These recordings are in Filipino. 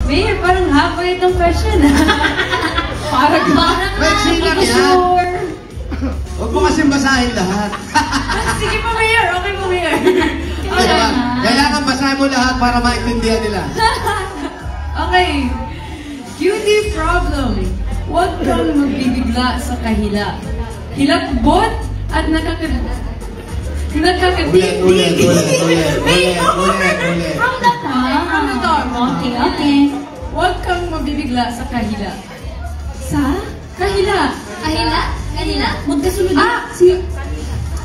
Mayor, parang haba itong question. Parang Maiksi lang yan. Huwag mo kasing basahin lahat. Sige po, Mayor. Okay po, Mayor. Okay. Kailangan basahin mo lahat para maintindihan nila. Okay. Cutie problem. Huwag kang magbibigla sa kahila. Hilakbot at nakakatingin. Ulit. From the top. Okay. Huwag kang mabibigla sa kahila. Sa? Kahila. Kahila? Magkasunod.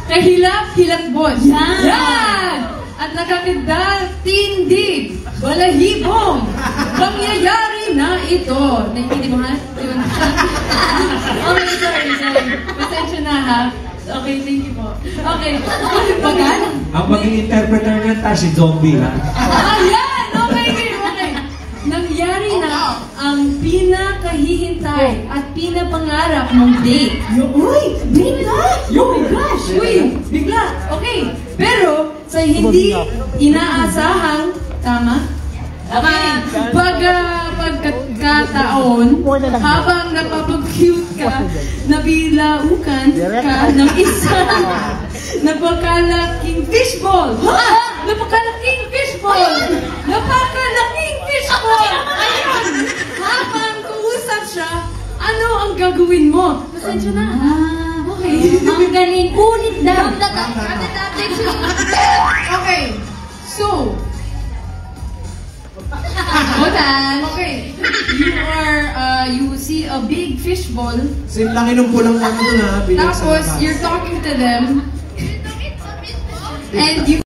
Kahila, hilakbot. Yan! At nakakatindig, balahibong, pangyayari na ito. Naintindihan mo ha? Okay, sorry. Pasensya na ha. Okay, thank you po. Okay. Bagal? Ang maging interpreter niya si zombie, ha? Ayan! Okay. Nangyari na ang pinakahihintay at pinapangarap mong date. Uy! Bigla! Oh my gosh! Uy! Bigla! Okay. Pero, sa hindi inaasahang, tama? Pagkataon, habang napapag-cute ka, nabilaukan ka ng isang napakalaking fishball. Napakalaking fishball! Napakalaking fishball! Ayun! Habang kuusap siya, ano ang gagawin mo? Pasensya na. Okay. Ang galing. Ulit daw. Okay. So, hold on. Okay. You see a big fishball. Sinlangin ng pulang lang ito na. Tapos, you're talking to them. And you